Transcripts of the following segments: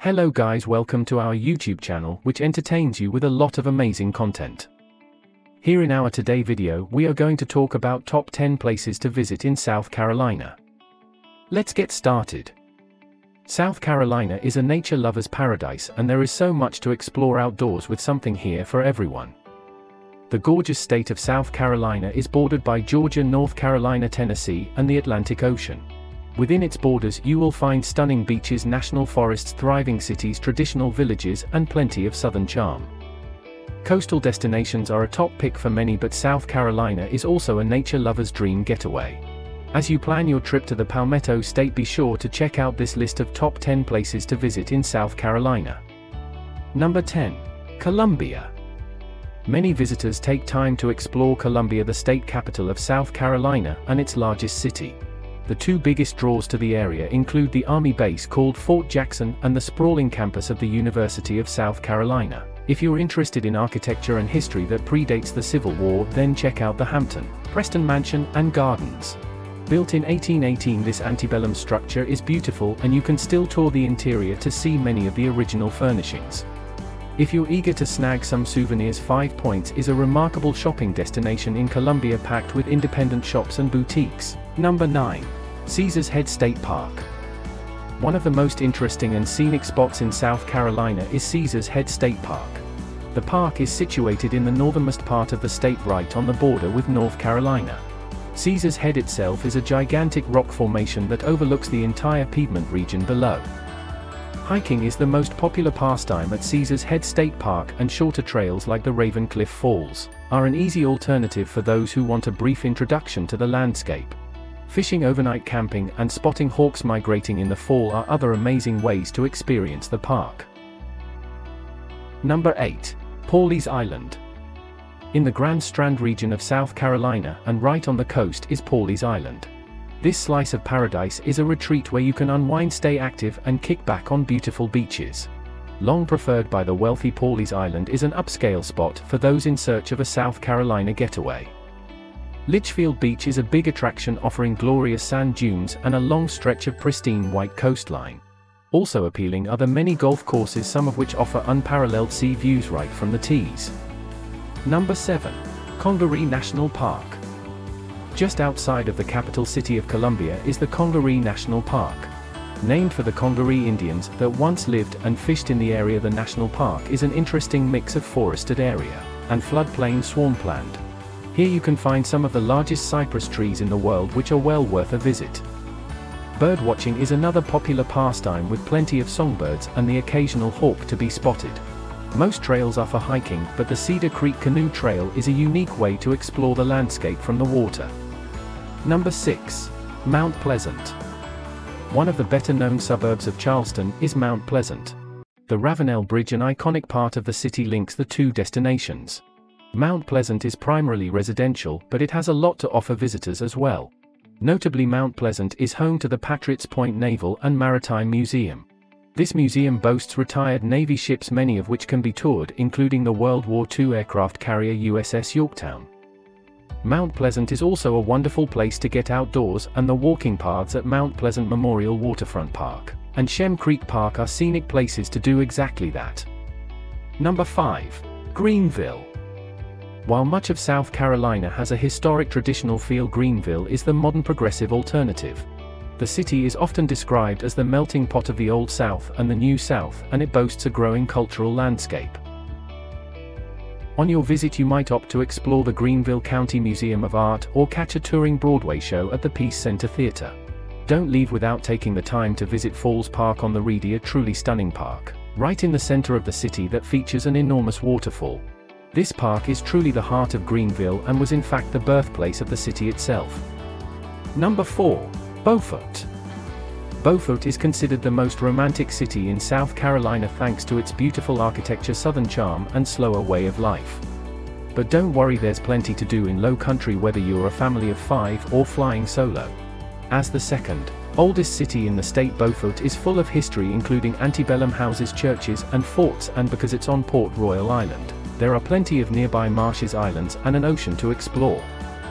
Hello guys, welcome to our YouTube channel which entertains you with a lot of amazing content. Here in our today video we are going to talk about top 10 places to visit in South Carolina. Let's get started. South Carolina is a nature lover's paradise and there is so much to explore outdoors with something here for everyone. The gorgeous state of South Carolina is bordered by Georgia, North Carolina, Tennessee, and the Atlantic Ocean. Within its borders you will find stunning beaches, national forests, thriving cities, traditional villages, and plenty of southern charm. Coastal destinations are a top pick for many, but South Carolina is also a nature lover's dream getaway. As you plan your trip to the Palmetto State, be sure to check out this list of top 10 places to visit in South Carolina. Number 10. Columbia. Many visitors take time to explore Columbia, the state capital of South Carolina and its largest city. The two biggest draws to the area include the Army base called Fort Jackson and the sprawling campus of the University of South Carolina. If you're interested in architecture and history that predates the Civil War, then check out the Hampton, Preston Mansion and Gardens. Built in 1818, this antebellum structure is beautiful and you can still tour the interior to see many of the original furnishings. If you're eager to snag some souvenirs, Five Points is a remarkable shopping destination in Columbia packed with independent shops and boutiques. Number 9. Caesars Head State Park. One of the most interesting and scenic spots in South Carolina is Caesars Head State Park. The park is situated in the northernmost part of the state, right on the border with North Carolina. Caesars Head itself is a gigantic rock formation that overlooks the entire Piedmont region below. Hiking is the most popular pastime at Caesars Head State Park, and shorter trails like the Raven Cliff Falls are an easy alternative for those who want a brief introduction to the landscape. Fishing, overnight camping, and spotting hawks migrating in the fall are other amazing ways to experience the park. Number 8. Pawleys Island. In the Grand Strand region of South Carolina and right on the coast is Pawleys Island. This slice of paradise is a retreat where you can unwind, stay active, and kick back on beautiful beaches. Long preferred by the wealthy, Pawleys Island is an upscale spot for those in search of a South Carolina getaway. Litchfield Beach is a big attraction, offering glorious sand dunes and a long stretch of pristine white coastline. Also appealing are the many golf courses, some of which offer unparalleled sea views right from the tees. Number 7. Congaree National Park. Just outside of the capital city of Columbia is the Congaree National Park. Named for the Congaree Indians that once lived and fished in the area, the national park is an interesting mix of forested area and floodplain swampland. Here you can find some of the largest cypress trees in the world, which are well worth a visit. Birdwatching is another popular pastime, with plenty of songbirds and the occasional hawk to be spotted. Most trails are for hiking, but the Cedar Creek Canoe Trail is a unique way to explore the landscape from the water. Number 6. Mount Pleasant. One of the better-known suburbs of Charleston is Mount Pleasant. The Ravenel Bridge, an iconic part of the city, links the two destinations. Mount Pleasant is primarily residential, but it has a lot to offer visitors as well. Notably, Mount Pleasant is home to the Patriots Point Naval and Maritime Museum. This museum boasts retired Navy ships, many of which can be toured, including the World War II aircraft carrier USS Yorktown. Mount Pleasant is also a wonderful place to get outdoors, and the walking paths at Mount Pleasant Memorial Waterfront Park and Shem Creek Park are scenic places to do exactly that. Number 5. Greenville. While much of South Carolina has a historic, traditional feel, Greenville is the modern, progressive alternative. The city is often described as the melting pot of the Old South and the New South, and it boasts a growing cultural landscape. On your visit you might opt to explore the Greenville County Museum of Art or catch a touring Broadway show at the Peace Center Theater. Don't leave without taking the time to visit Falls Park on the Reedy, a truly stunning park right in the center of the city that features an enormous waterfall. This park is truly the heart of Greenville and was in fact the birthplace of the city itself. Number 4. Beaufort. Beaufort is considered the most romantic city in South Carolina thanks to its beautiful architecture, southern charm, and slower way of life. But don't worry, there's plenty to do in Low Country, whether you're a family of 5 or flying solo. As the second oldest city in the state, Beaufort is full of history, including antebellum houses, churches, and forts, and because it's on Port Royal Island, there are plenty of nearby marshes, islands, and an ocean to explore.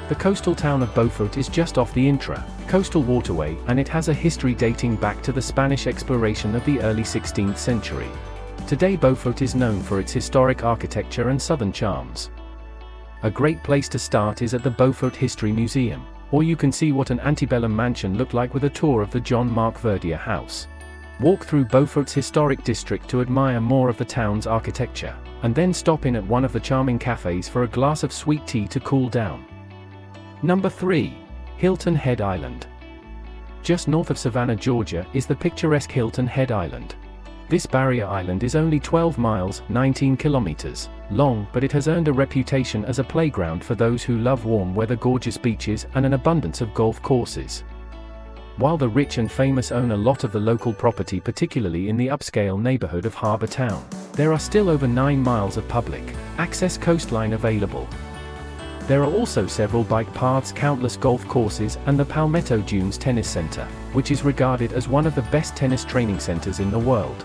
The coastal town of Beaufort is just off the intra-coastal waterway, and it has a history dating back to the Spanish exploration of the early 16th century. Today Beaufort is known for its historic architecture and southern charms. A great place to start is at the Beaufort History Museum, or you can see what an antebellum mansion looked like with a tour of the John Mark Verdier house. Walk through Beaufort's historic district to admire more of the town's architecture, and then stop in at one of the charming cafes for a glass of sweet tea to cool down. Number 3. Hilton Head Island. Just north of Savannah, Georgia, is the picturesque Hilton Head Island. This barrier island is only 12 miles, 19 kilometers, long, but it has earned a reputation as a playground for those who love warm weather, gorgeous beaches, and an abundance of golf courses. While the rich and famous own a lot of the local property, particularly in the upscale neighborhood of Harbor Town, there are still over 9 miles of public access coastline available. There are also several bike paths, countless golf courses, and the Palmetto Dunes Tennis Center, which is regarded as one of the best tennis training centers in the world.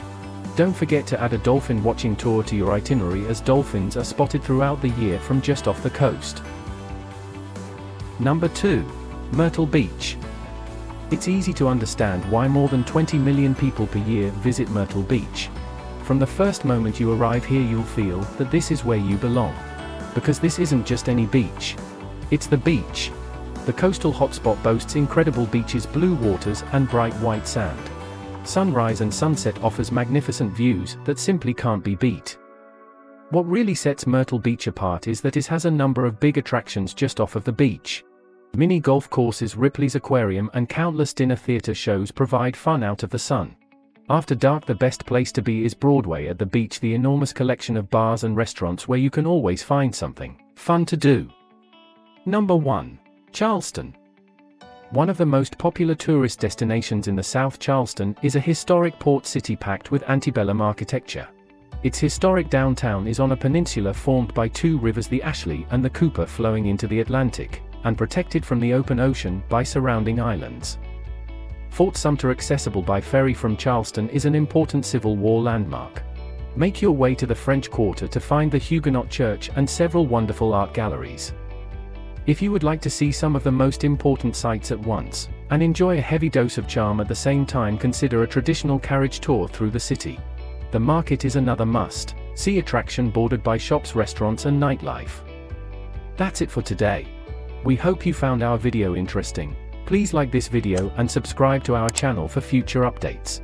Don't forget to add a dolphin watching tour to your itinerary, as dolphins are spotted throughout the year from just off the coast. Number 2. Myrtle Beach. It's easy to understand why more than 20 million people per year visit Myrtle Beach. From the first moment you arrive here, you'll feel that this is where you belong. Because this isn't just any beach. It's the beach. The coastal hotspot boasts incredible beaches, blue waters, and bright white sand. Sunrise and sunset offers magnificent views that simply can't be beat. What really sets Myrtle Beach apart is that it has a number of big attractions just off of the beach. Mini golf courses, Ripley's Aquarium, and countless dinner theater shows provide fun out of the sun. After dark, the best place to be is Broadway at the beach, the enormous collection of bars and restaurants where you can always find something fun to do. Number 1. Charleston. One of the most popular tourist destinations in the South, Charleston is a historic port city packed with antebellum architecture. Its historic downtown is on a peninsula formed by 2 rivers, the Ashley and the Cooper, flowing into the Atlantic, and protected from the open ocean by surrounding islands. Fort Sumter, accessible by ferry from Charleston, is an important Civil War landmark. Make your way to the French Quarter to find the Huguenot Church and several wonderful art galleries. If you would like to see some of the most important sights at once, and enjoy a heavy dose of charm at the same time, consider a traditional carriage tour through the city. The market is another must-see attraction, bordered by shops, restaurants, and nightlife. That's it for today. We hope you found our video interesting. Please like this video and subscribe to our channel for future updates.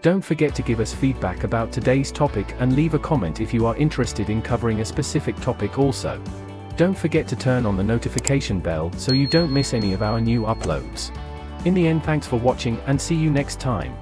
Don't forget to give us feedback about today's topic and leave a comment if you are interested in covering a specific topic also. Don't forget to turn on the notification bell so you don't miss any of our new uploads. In the end, thanks for watching and see you next time.